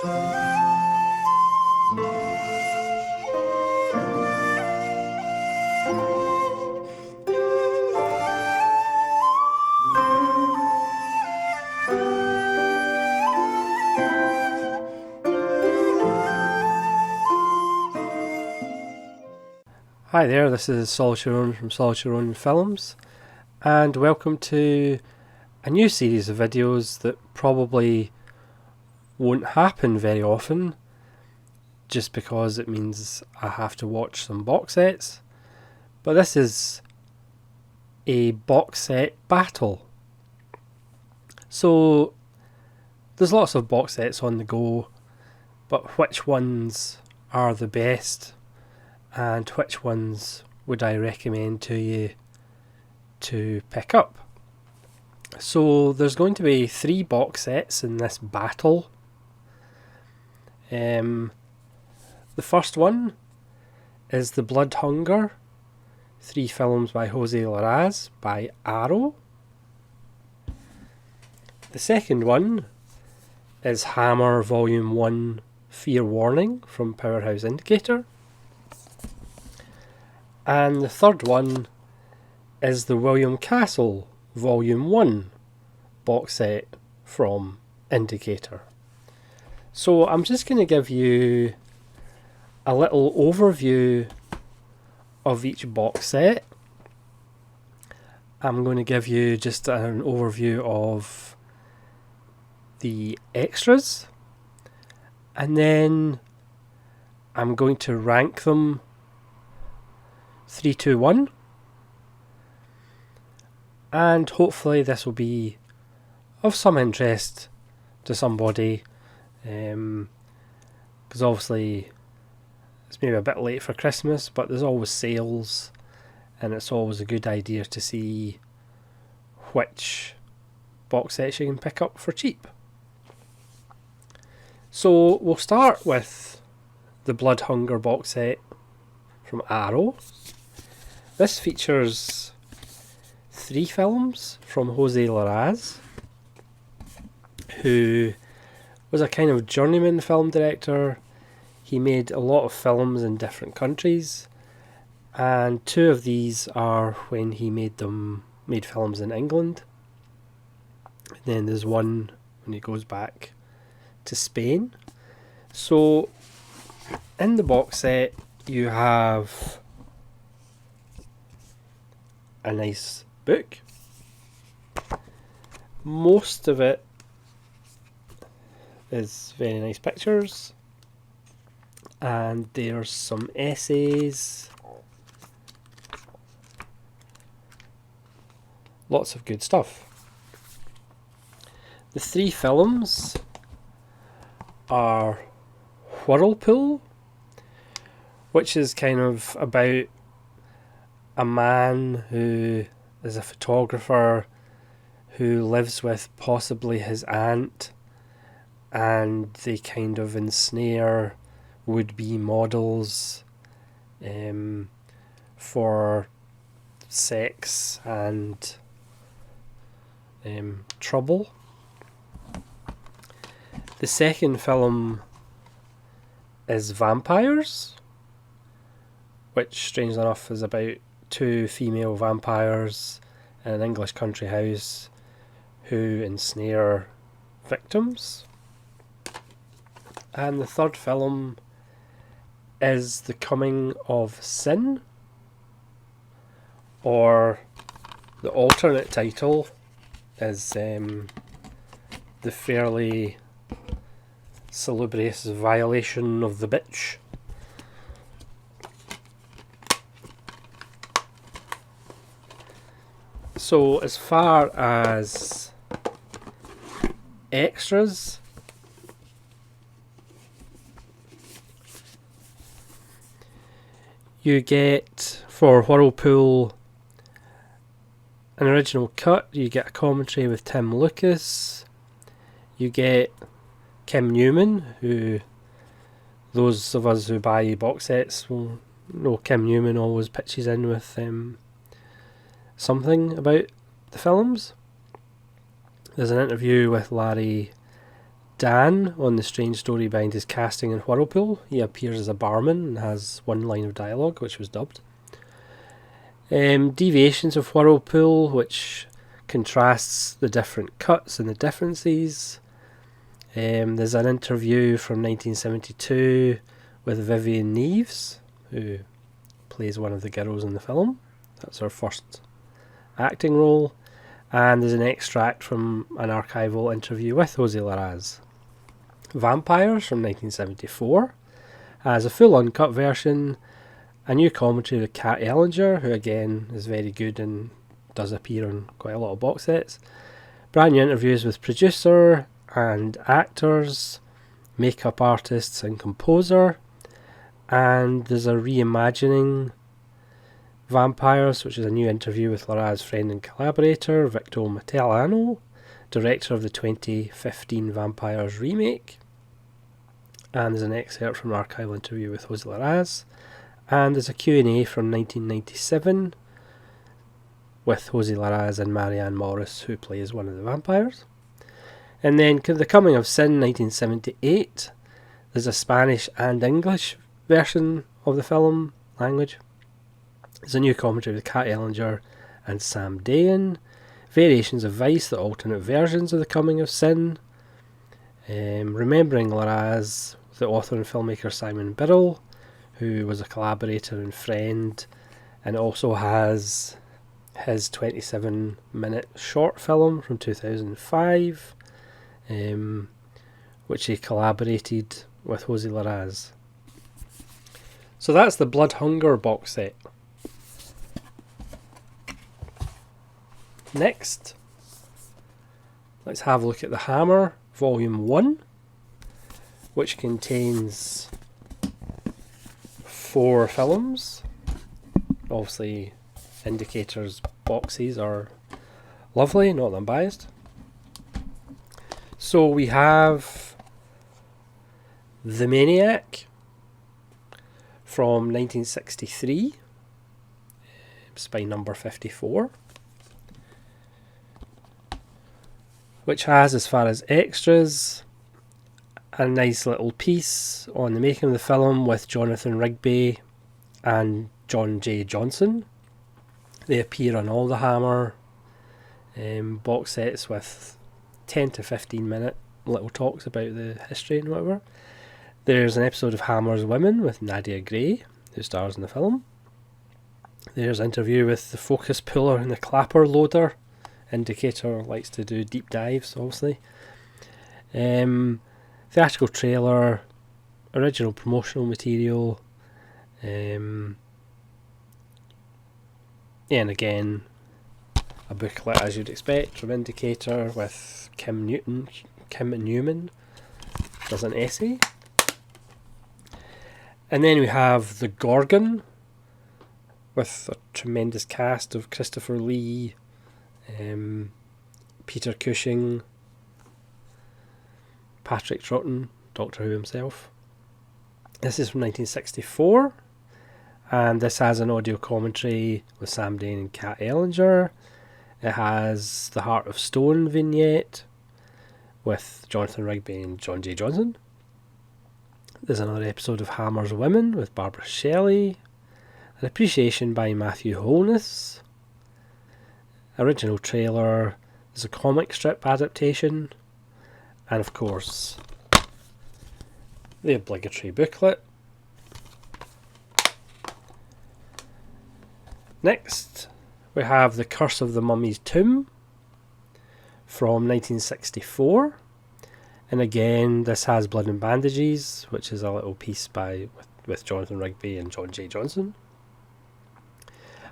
Hi there, this is vol1 from vol1 Films, and welcome to a new series of videos that probably won't happen very often, just because it means I have to watch some box sets. But this is a box set battle. So there's lots of box sets on the go, but which ones are the best? And which ones would I recommend to you to pick up? So there's going to be 3 box sets in this battle. The first one is The Blood Hunger, 3 films by Jose Larraz by Arrow. The second one is Hammer Volume 1 Fear Warning from Powerhouse Indicator. And the third one is the William Castle Volume 1 box set from Indicator. So I'm just going to give you a little overview of each box set. I'm going to give you just an overview of the extras, and then I'm going to rank them 3, 2, 1, and hopefully this will be of some interest to somebody, because obviously it's maybe a bit late for Christmas, but there's always sales and it's always a good idea to see which box sets you can pick up for cheap. So we'll start with the Blood Hunger box set from Arrow. This features 3 films from Jose Larraz, who was a kind of journeyman film director. He made a lot of films in different countries, and 2 of these are when he made films in England. And then there's one when he goes back to Spain. So in the box set you have a nice book. Most of it is very nice pictures, and there's some essays, lots of good stuff. The 3 films are Whirlpool, which is kind of about a man who is a photographer who lives with possibly his aunt, and they kind of ensnare would-be models for sex and trouble. The second film is Vampires, which strangely enough is about 2 female vampires in an English country house who ensnare victims. And the third film is The Coming of Sin, or the alternate title is The Fairly Salubrious Violation of the Bitch. So as far as extras, you get, for Whirlpool, an original cut. You get a commentary with Tim Lucas. You get Kim Newman, who those of us who buy box sets will know Kim Newman always pitches in with something about the films. There's an interview with Larry Dan on the strange story behind his casting in Whirlpool. He appears as a barman and has one line of dialogue, which was dubbed. Deviations of Whirlpool, which contrasts the different cuts and the differences. There's an interview from 1972 with Vivian Neves, who plays one of the girls in the film. That's her first acting role. And there's an extract from an archival interview with Jose Larraz. Vampires from 1974 has a full uncut version, a new commentary with Kat Ellinger, who again is very good and does appear on quite a lot of box sets. Brand new interviews with producer and actors, makeup artists and composer. And there's a reimagining Vampires, which is a new interview with Larraz's friend and collaborator Victor Matellano, director of the 2015 Vampires remake. And there's an excerpt from an archival interview with Jose Larraz. And there's a Q&A from 1997 with Jose Larraz and Marianne Morris, who plays one of the vampires. And then The Coming of Sin, 1978. There's a Spanish and English version of the film language. There's a new commentary with Kat Ellinger and Sam Dayan. Variations of Vice, the alternate versions of The Coming of Sin. Remembering Larraz, the author and filmmaker Simon Birrell, who was a collaborator and friend, and also has his 27-minute short film from 2005, which he collaborated with Jose Larraz. So that's the Blood Hunger box set. Next, let's have a look at the Hammer Volume 1, which contains 4 films. Obviously, Indicator's boxes are lovely, not that I'm biased. So we have The Maniac from 1963, spine number 54. Which has, as far as extras, a nice little piece on the making of the film with Jonathan Rigby and John J. Johnson. They appear on all the Hammer box sets with 10 to 15 minute little talks about the history and whatever. There's an episode of Hammer's Women with Nadia Gray, who stars in the film. There's an interview with the focus puller and the clapper loader. Indicator likes to do deep dives, obviously. Theatrical trailer, original promotional material, and again a booklet, as you'd expect, from Indicator with Kim Newman does an essay. And then we have The Gorgon with a tremendous cast of Christopher Lee, Peter Cushing, Patrick Troughton, Doctor Who himself. This is from 1964, and this has an audio commentary with Sam Dayan and Kat Ellinger. It has the Heart of Stone vignette with Jonathan Rigby and John J. Johnson. There's another episode of Hammer's Women with Barbara Shelley. An appreciation by Matthew Holness. Original trailer. There's a comic strip adaptation. And of course, the obligatory booklet. Next, we have The Curse of the Mummy's Tomb from 1964. And again, this has Blood and Bandages, which is a little piece with Jonathan Rigby and John J. Johnson.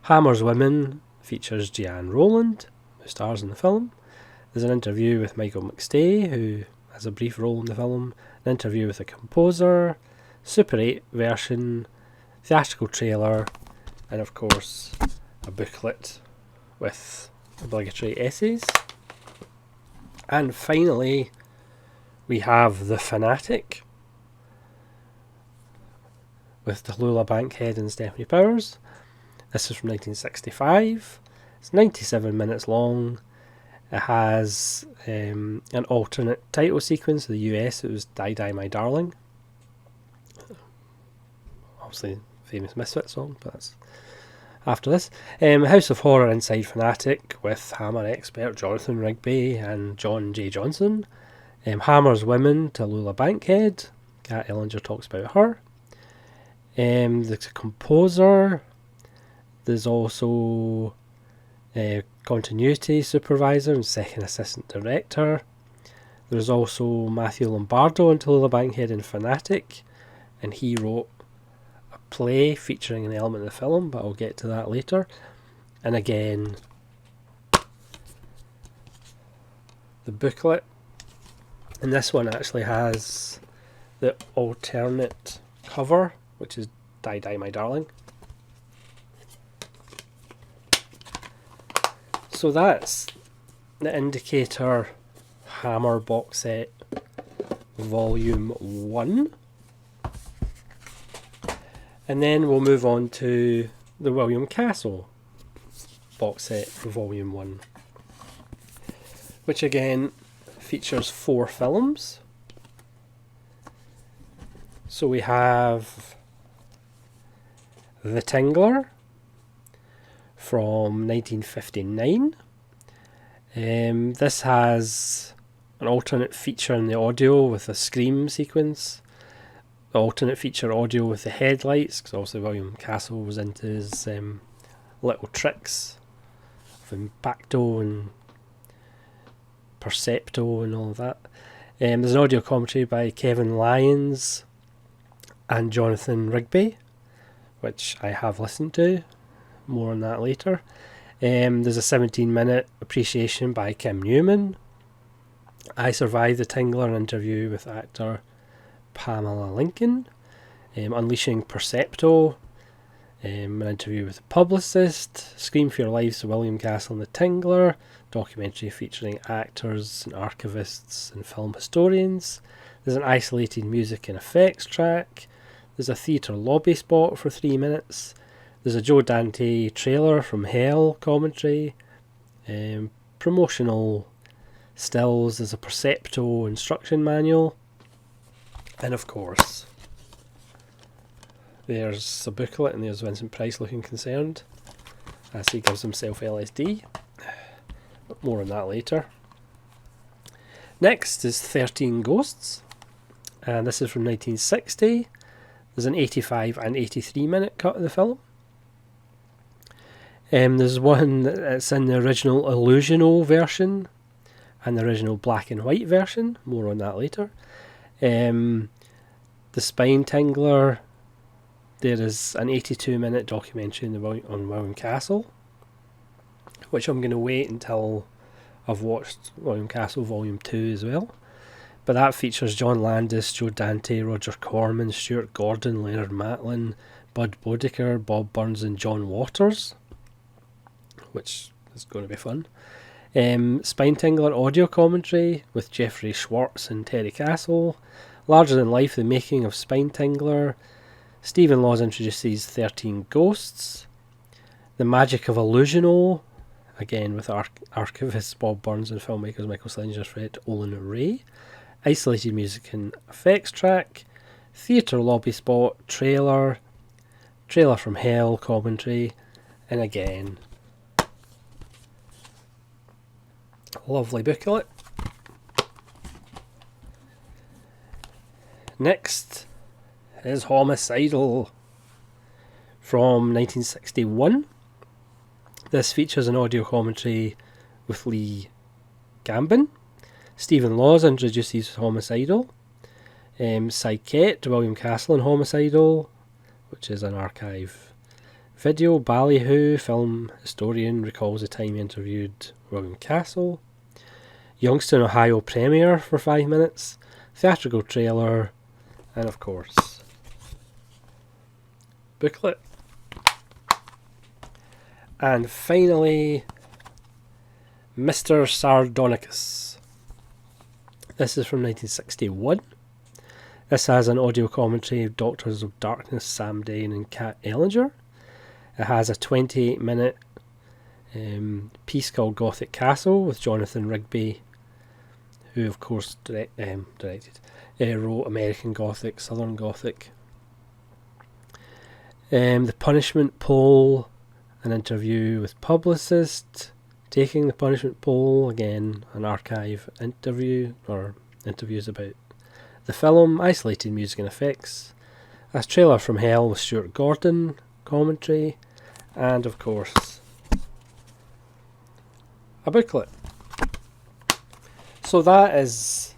Hammer's Women features Jeanne Rowland, who stars in the film. There's an interview with Michael McStay, who has a brief role in the film. An interview with the composer, Super 8 version, theatrical trailer, and of course a booklet with obligatory essays. And finally, we have The Fanatic with Tallulah Bankhead and Stephanie Powers. This is from 1965. It's 97 minutes long. It has an alternate title sequence. In the US, it was Die Die My Darling. Obviously, famous Misfit song, but that's after this. House of Horror Inside Fanatic with Hammer expert Jonathan Rigby and John J. Johnson. Hammer's Women to Lula Bankhead. Kat Ellinger talks about her. The composer. There's also continuity supervisor and second assistant director. There's also Matthew Lombardo into Lula Bankhead and Fanatic, and he wrote a play featuring an element of the film, but I'll get to that later. And again, the booklet, and this one actually has the alternate cover, which is Die Die My Darling. So that's the Indicator Hammer box set volume 1. And then we'll move on to the William Castle box set volume 1, which again features 4 films. So we have The Tingler from 1959. This has an alternate feature in the audio with a scream sequence, the alternate feature audio with the headlights, because obviously William Castle was into his little tricks of impacto and percepto and all of that. There's an audio commentary by Kevin Lyons and Jonathan Rigby, which I have listened to. More on that later. There's a 17-minute appreciation by Kim Newman. I Survived the Tingler, an interview with actor Pamela Lincoln. Unleashing Percepto, an interview with a publicist. Scream for Your Lives, William Castle and the Tingler, documentary featuring actors and archivists and film historians. There's an isolated music and effects track. There's a theatre lobby spot for 3 minutes. There's a Joe Dante trailer from Hell commentary, promotional stills, there's a Percepto instruction manual, and of course there's a booklet, and there's Vincent Price looking concerned as he gives himself LSD. But more on that later. Next is 13 Ghosts, and this is from 1960. There's an 85 and 83 minute cut of the film. There's one that's in the original Illusional version and the original black and white version. More on that later. The Spine Tingler. There is an 82-minute documentary on William Castle, which I'm going to wait until I've watched William Castle Volume 2 as well. But that features John Landis, Joe Dante, Roger Corman, Stuart Gordon, Leonard Matlin, Bud Bodeker, Bob Burns and John Waters, which is going to be fun. Spine Tingler audio commentary with Jeffrey Schwartz and Terry Castle. Larger Than Life, The Making of Spine Tingler. Stephen Laws introduces 13 Ghosts. The Magic of Illusional, again with archivist Bob Burns and filmmakers Michael Slinger, Fred Olin Ray. Isolated music and effects track. Theatre lobby spot, trailer from Hell commentary, and again lovely booklet. Next is Homicidal from 1961. This features an audio commentary with Lee Gambin. Stephen Laws introduces Homicidal. Psychette, William Castle and Homicidal, which is an archive video. Ballyhoo, film historian, recalls the time he interviewed William Castle. Youngstown, Ohio premiere for 5 minutes. Theatrical trailer, and of course booklet. And finally, Mr. Sardonicus. This is from 1961. This has an audio commentary of Doctors of Darkness, Sam Dane and Kat Ellinger. It has a 28-minute piece called Gothic Castle with Jonathan Rigby, who of course wrote American Gothic, Southern Gothic. The Punishment Pole, an interview with publicist taking the punishment pole, again an archive interview or interviews about the film, isolated music and effects, a trailer from hell with Stuart Gordon commentary, and of course a booklet. So that is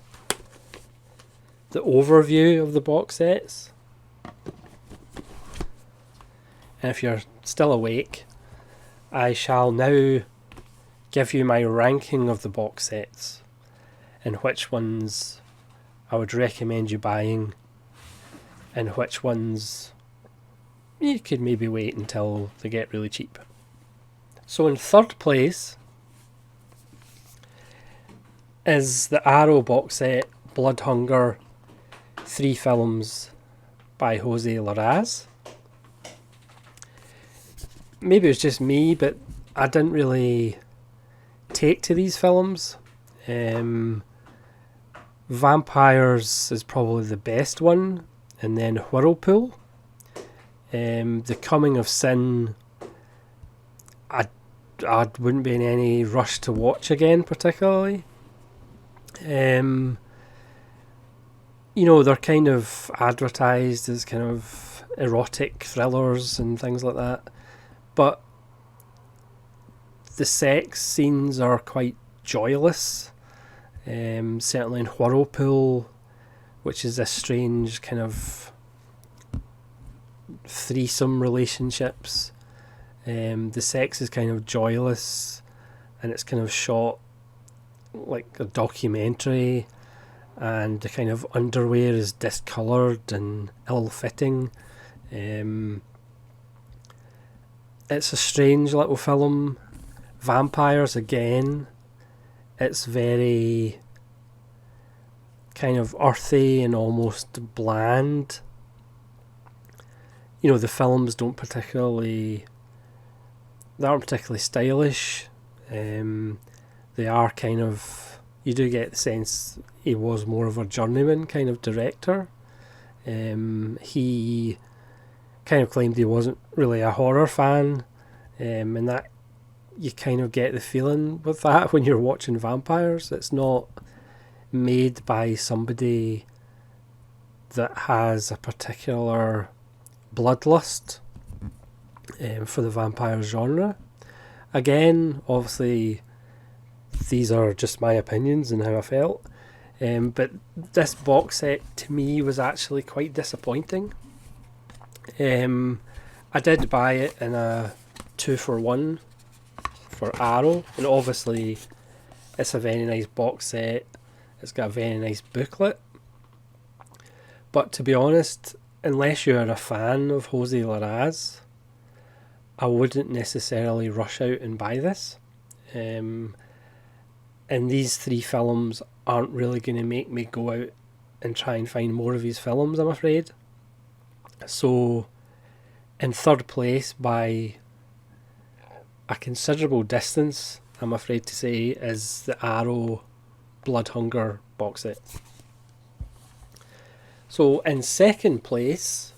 the overview of the box sets. And if you're still awake, I shall now give you my ranking of the box sets and which ones I would recommend you buying and which ones you could maybe wait until they get really cheap. So in third place is the Arrow box set Blood Hunger, 3 films by Jose Larraz. Maybe it was just me, but I didn't really take to these films. Vampires is probably the best one, and then Whirlpool. The Coming of Sin, I wouldn't be in any rush to watch again particularly. You know, they're kind of advertised as kind of erotic thrillers and things like that, but the sex scenes are quite joyless. Certainly in Whirlpool, which is a strange kind of threesome relationships, the sex is kind of joyless and it's kind of shot like a documentary, and the kind of underwear is discoloured and ill-fitting. It's a strange little film. Vampires, again, it's very kind of earthy and almost bland. You know, the films they aren't particularly stylish. They are kind of, you do get the sense he was more of a journeyman kind of director. He kind of claimed he wasn't really a horror fan, and that you kind of get the feeling with that when you're watching vampires. It's not made by somebody that has a particular bloodlust for the vampire genre. Again, obviously, these are just my opinions and how I felt. But this box set to me was actually quite disappointing. I did buy it in a 2-for-1 for Arrow, and obviously it's a very nice box set. It's got a very nice booklet. But to be honest, unless you're a fan of Jose Larraz, I wouldn't necessarily rush out and buy this. And these 3 films aren't really going to make me go out and try and find more of his films, I'm afraid. So, in third place by a considerable distance, I'm afraid to say, is the Arrow Blood Hunger box set. So, in second place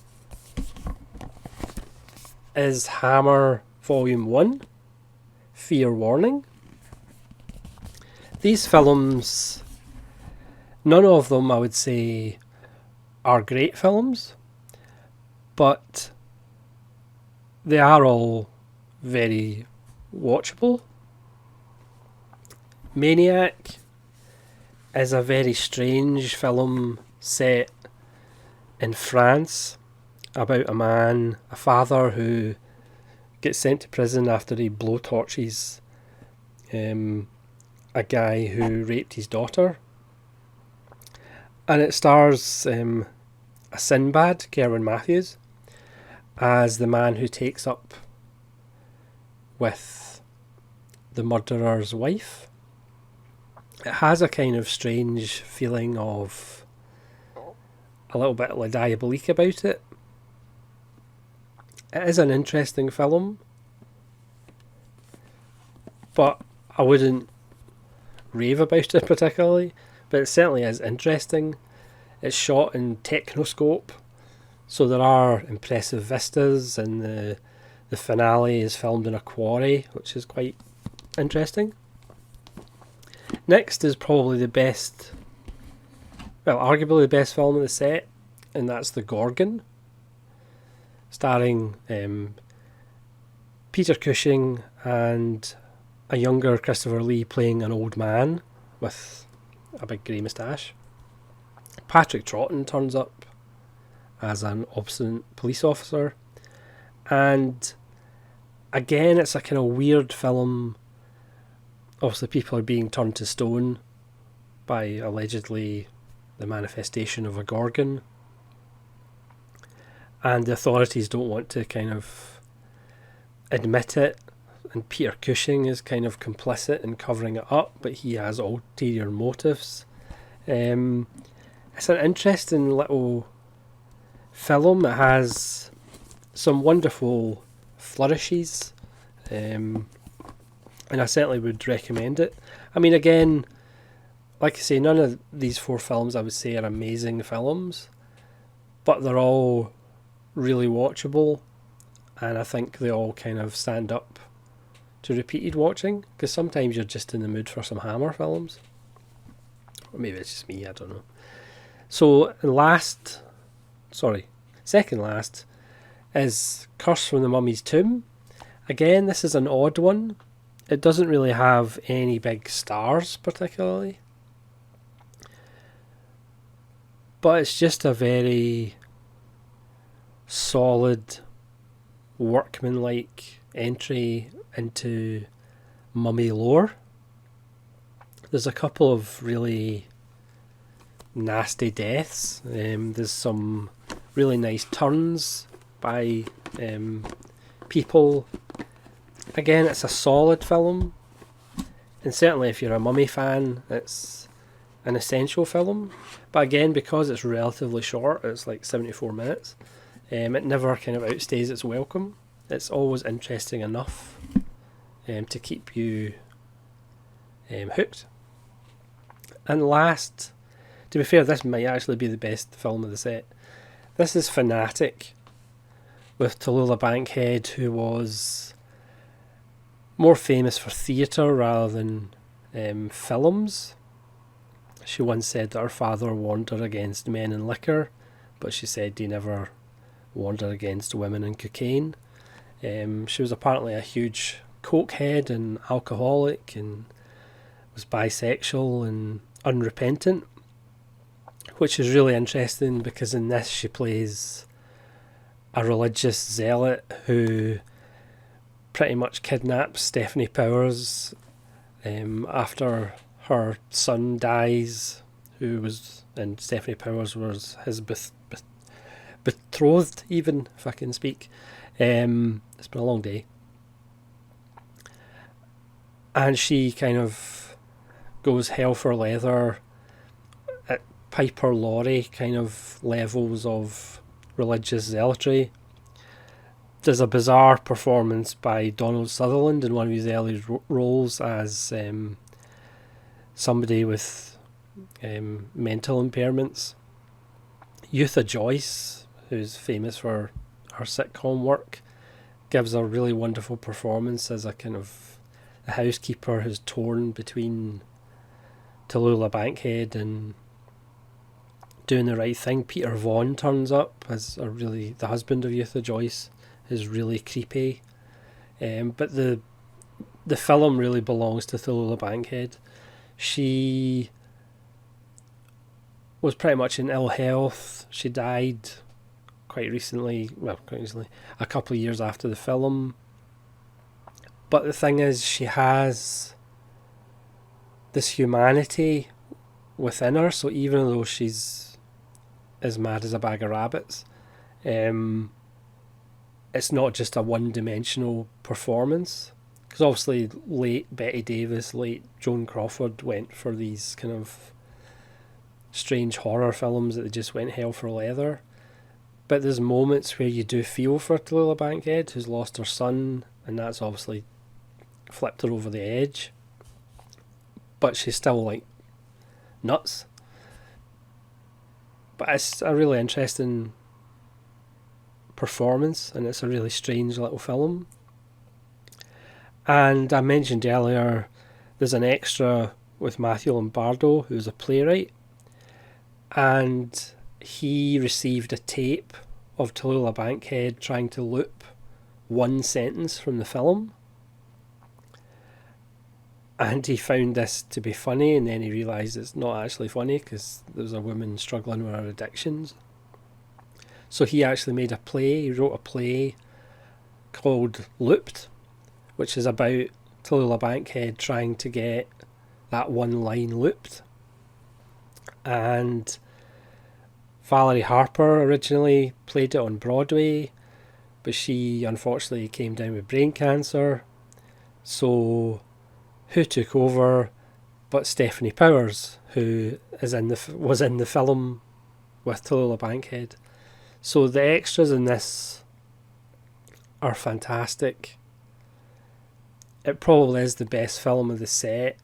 is Hammer vol1, Fear Warning. These films, none of them I would say are great films, but they are all very watchable. Maniac is a very strange film set in France about a father who gets sent to prison after he blowtorches a guy who raped his daughter. And it stars a Sinbad, Kerwin Matthews, as the man who takes up with the murderer's wife. It has a kind of strange feeling of a little bit like diabolique about it. It is an interesting film. but I wouldn't rave about it particularly. But it certainly is interesting. It's shot in technoscope, so there are impressive vistas, and the finale is filmed in a quarry, which is quite interesting. Next is probably the best, well, arguably the best film in the set, and that's The Gorgon, starring Peter Cushing and a younger Christopher Lee playing an old man with a big grey moustache. Patrick Troughton turns up as an obstinate police officer, and again it's a kind of weird film. Obviously people are being turned to stone by allegedly the manifestation of a gorgon, and the authorities don't want to kind of admit it, and Peter Cushing is kind of complicit in covering it up, but he has ulterior motives. It's an interesting little film. It has some wonderful flourishes, and I certainly would recommend it. I mean, again, like I say, none of these 4 films I would say are amazing films, but they're all really watchable, and I think they all kind of stand up to repeated watching, because sometimes you're just in the mood for some Hammer films. Or maybe it's just me, I don't know. So second last is Curse from the Mummy's Tomb. Again, this is an odd one. It doesn't really have any big stars particularly, but it's just a very solid, workmanlike entry into mummy lore. There's a couple of really nasty deaths. There's some really nice turns by people. Again, it's a solid film, and certainly if you're a mummy fan, it's an essential film. But again, because it's relatively short, it's like 74 minutes, it never kind of outstays its welcome. It's always interesting enough to keep you hooked. And last, to be fair, this might actually be the best film of the set. This is Fanatic, with Tallulah Bankhead, who was more famous for theatre rather than films. She once said that her father warned her against men and liquor, but she said he never warned her against women and cocaine. She was apparently a huge cokehead and alcoholic, and was bisexual and unrepentant, which is really interesting because in this she plays a religious zealot who pretty much kidnaps Stephanie Powers after her son dies, and Stephanie Powers was his betrothed, even, if I can speak. It's been a long day. And she kind of goes hell for leather at Piper Laurie kind of levels of religious zealotry. There's a bizarre performance by Donald Sutherland in one of his early roles as somebody with mental impairments. Eutha Joyce, who's famous for her sitcom work, gives a really wonderful performance as a kind of a housekeeper who's torn between Tallulah Bankhead and doing the right thing. Peter Vaughan turns up as the husband of Eutha Joyce, is really creepy. But the film really belongs to Tallulah Bankhead. She was pretty much in ill health. She died quite recently, a couple of years after the film. But the thing is, she has this humanity within her, so even though she's as mad as a bag of rabbits, it's not just a one-dimensional performance. Because obviously late Betty Davis, late Joan Crawford went for these kind of strange horror films that they just went hell for leather. But there's moments where you do feel for Tallulah Bankhead, who's lost her son, and that's obviously flipped her over the edge, but she's still like nuts. But it's a really interesting performance, and it's a really strange little film. And I mentioned earlier, there's an extra with Matthew Lombardo, who's a playwright, and he received a tape of Tallulah Bankhead trying to loop one sentence from the film, and he found this to be funny, and then he realised it's not actually funny because there's a woman struggling with her addictions. So he actually made a play. He wrote a play called Looped, which is about Tallulah Bankhead trying to get that one line looped. And Valerie Harper originally played it on Broadway, but she unfortunately came down with brain cancer. So who took over but Stephanie Powers, who was in the film with Tallulah Bankhead. So the extras in this are fantastic. It probably is the best film of the set.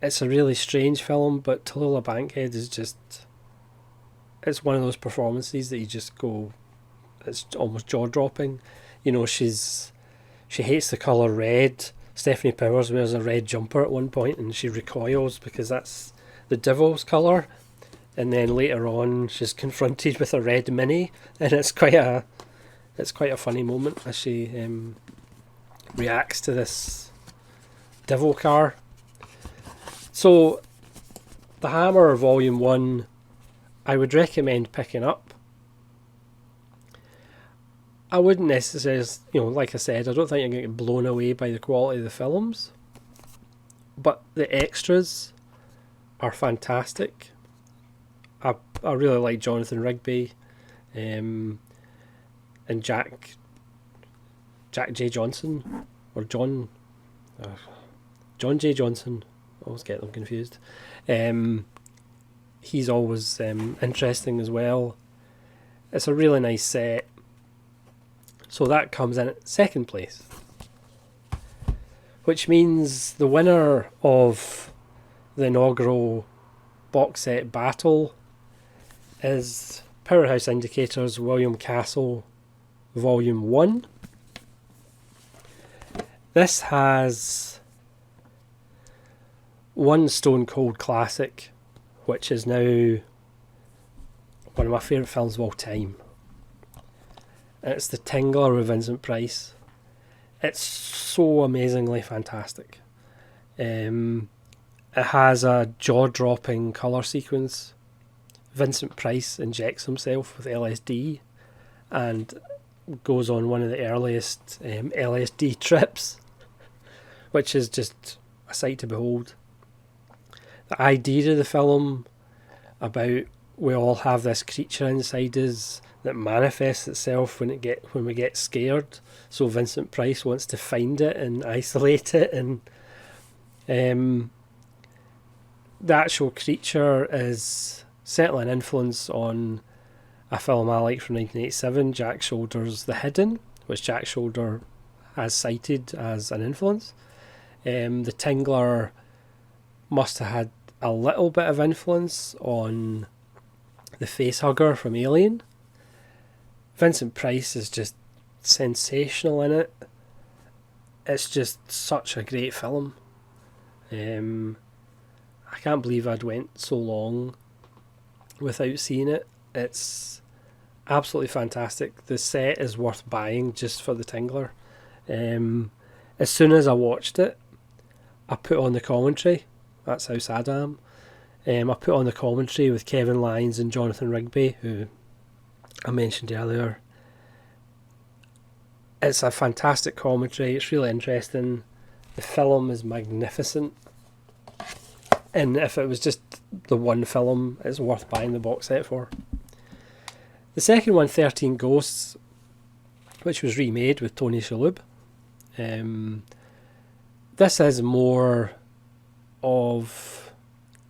It's a really strange film, but Tallulah Bankhead is just... It's one of those performances that you just go... It's almost jaw-dropping. You know, she hates the colour red. Stephanie Powers wears a red jumper at one point and she recoils because that's the devil's colour. And then later on she's confronted with a red mini, and it's quite a funny moment as she reacts to this devil car. So The Hammer Volume 1 I would recommend picking up. I wouldn't necessarily, like I said, I don't think you're going to get blown away by the quality of the films, but the extras are fantastic. I really like Jonathan Rigby, and Jack J. Johnson, or John J. Johnson. I always get them confused. He's always interesting as well. It's a really nice set. So that comes in at second place, which means the winner of the inaugural box set battle is Powerhouse Indicator's William Castle Volume 1. This has one Stone Cold classic, which is now one of my favourite films of all time. And it's The Tingler with Vincent Price. It's so amazingly fantastic. It has a jaw-dropping colour sequence. Vincent Price injects himself with LSD and goes on one of the earliest LSD trips, which is just a sight to behold. The idea of the film about we all have this creature inside us that manifests itself when we get scared. So Vincent Price wants to find it and isolate it, and the actual creature is certainly an influence on a film I like from 1987, Jack Shoulder's The Hidden, which Jack Shoulder has cited as an influence. The Tingler must have had a little bit of influence on the Facehugger from Alien. Vincent Price is just sensational in it. It's just such a great film. I can't believe I'd went so long without seeing it. It's absolutely fantastic. The set is worth buying just for the Tingler. As soon as I watched it, I put on the commentary. That's how sad I am. I put on the commentary with Kevin Lyons and Jonathan Rigby, who I mentioned earlier. It's a fantastic commentary. It's really interesting. The film is magnificent. And if it was just the one film, it's worth buying the box set for. The second one, 13 Ghosts, which was remade with Tony Shalhoub. This is more of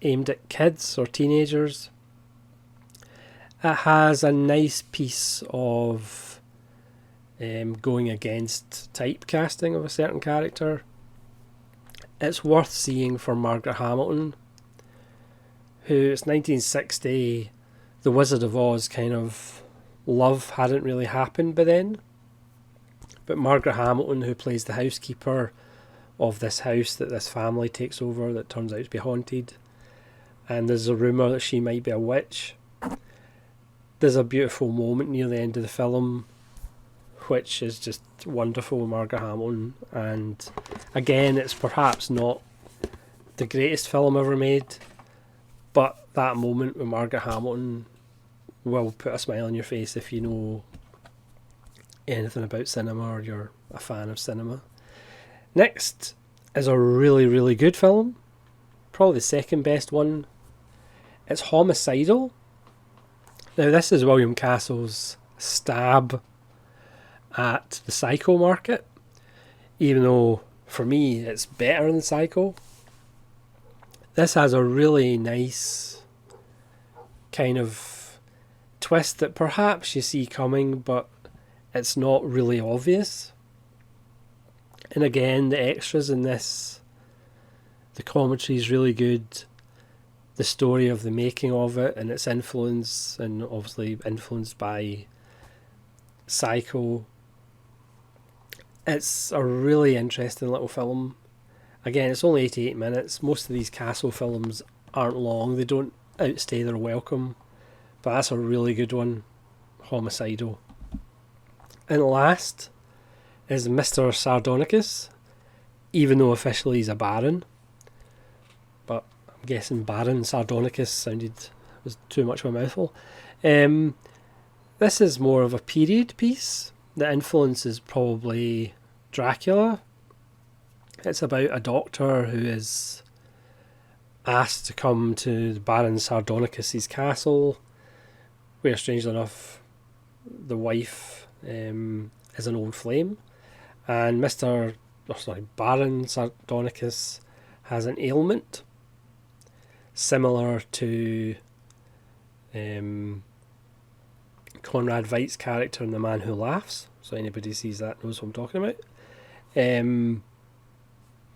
aimed at kids or teenagers. It has a nice piece of going against typecasting of a certain character. It's worth seeing for Margaret Hamilton, who, it's 1960, the Wizard of Oz kind of love hadn't really happened by then. But Margaret Hamilton, who plays the housekeeper of this house that this family takes over that turns out to be haunted, and there's a rumour that she might be a witch. There's a beautiful moment near the end of the film which is just wonderful, Margaret Hamilton, and again, it's perhaps not the greatest film ever made, but that moment with Margaret Hamilton will put a smile on your face if you know anything about cinema or you're a fan of cinema. Next is a really, really good film, probably the second best one. It's Homicidal. Now, this is William Castle's stab at the Psycho market, even though for me it's better than Psycho. This has a really nice kind of twist that perhaps you see coming, but it's not really obvious. And again, the extras in this, the commentary is really good. The story of the making of it and its influence, and obviously influenced by Psycho. It's a really interesting little film. Again, it's only 88 minutes. Most of these Castle films aren't long. They don't outstay their welcome. But that's a really good one. Homicidal. And last is Mr. Sardonicus, even though officially he's a baron. But I'm guessing Baron Sardonicus was too much of a mouthful. This is more of a period piece. The influence is probably Dracula. It's about a doctor who is asked to come to the Baron Sardonicus' castle, where, strangely enough, the wife is an old flame, and Baron Sardonicus has an ailment similar to Conrad Veidt's character in The Man Who Laughs. So anybody sees that knows what I'm talking about. The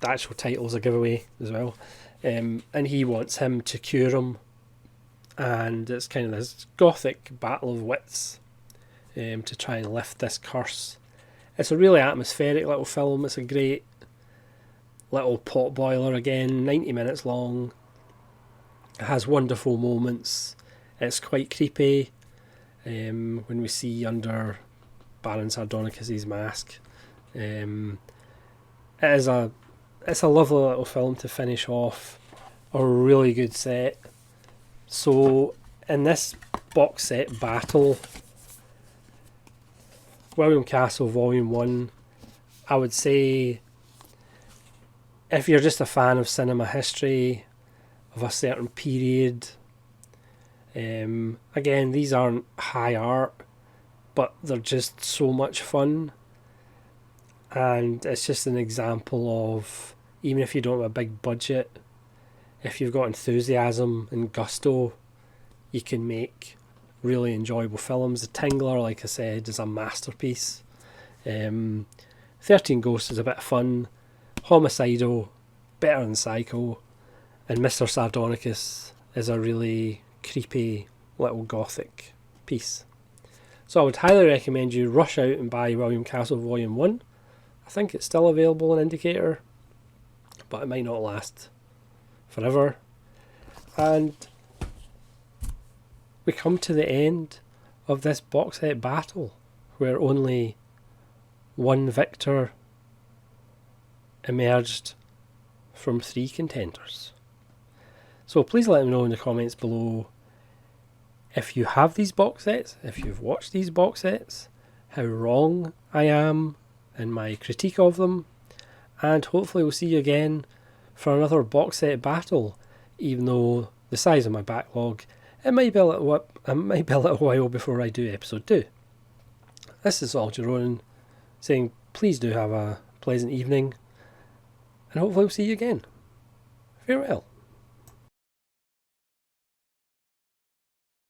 actual title's a giveaway as well. And he wants him to cure him. And it's kind of this gothic battle of wits to try and lift this curse. It's a really atmospheric little film. It's a great little potboiler again, 90 minutes long. It has wonderful moments. It's quite creepy. When we see under Baron Sardonicus' mask, it's a lovely little film to finish off. A really good set. So in this box set battle, William Castle Volume 1, I would say if you're just a fan of cinema history of a certain period, again, these aren't high art, but they're just so much fun, and it's just an example of, even if you don't have a big budget, if you've got enthusiasm and gusto, you can make really enjoyable films. The Tingler, like I said, is a masterpiece. 13 Ghosts is a bit of fun. Homicidal, better than Psycho, and Mr. Sardonicus is a really creepy little gothic piece. So I would highly recommend you rush out and buy William Castle Volume 1. I think it's still available on Indicator, but it might not last forever. And we come to the end of this box set battle, where only one victor emerged from 3 contenders. So please let me know in the comments below if you have these box sets, if you've watched these box sets, how wrong I am in my critique of them, and hopefully we'll see you again for another box set battle, even though the size of my backlog, it might be a little while before I do episode 2. This is Sol Jerome saying please do have a pleasant evening, and hopefully we'll see you again. Farewell.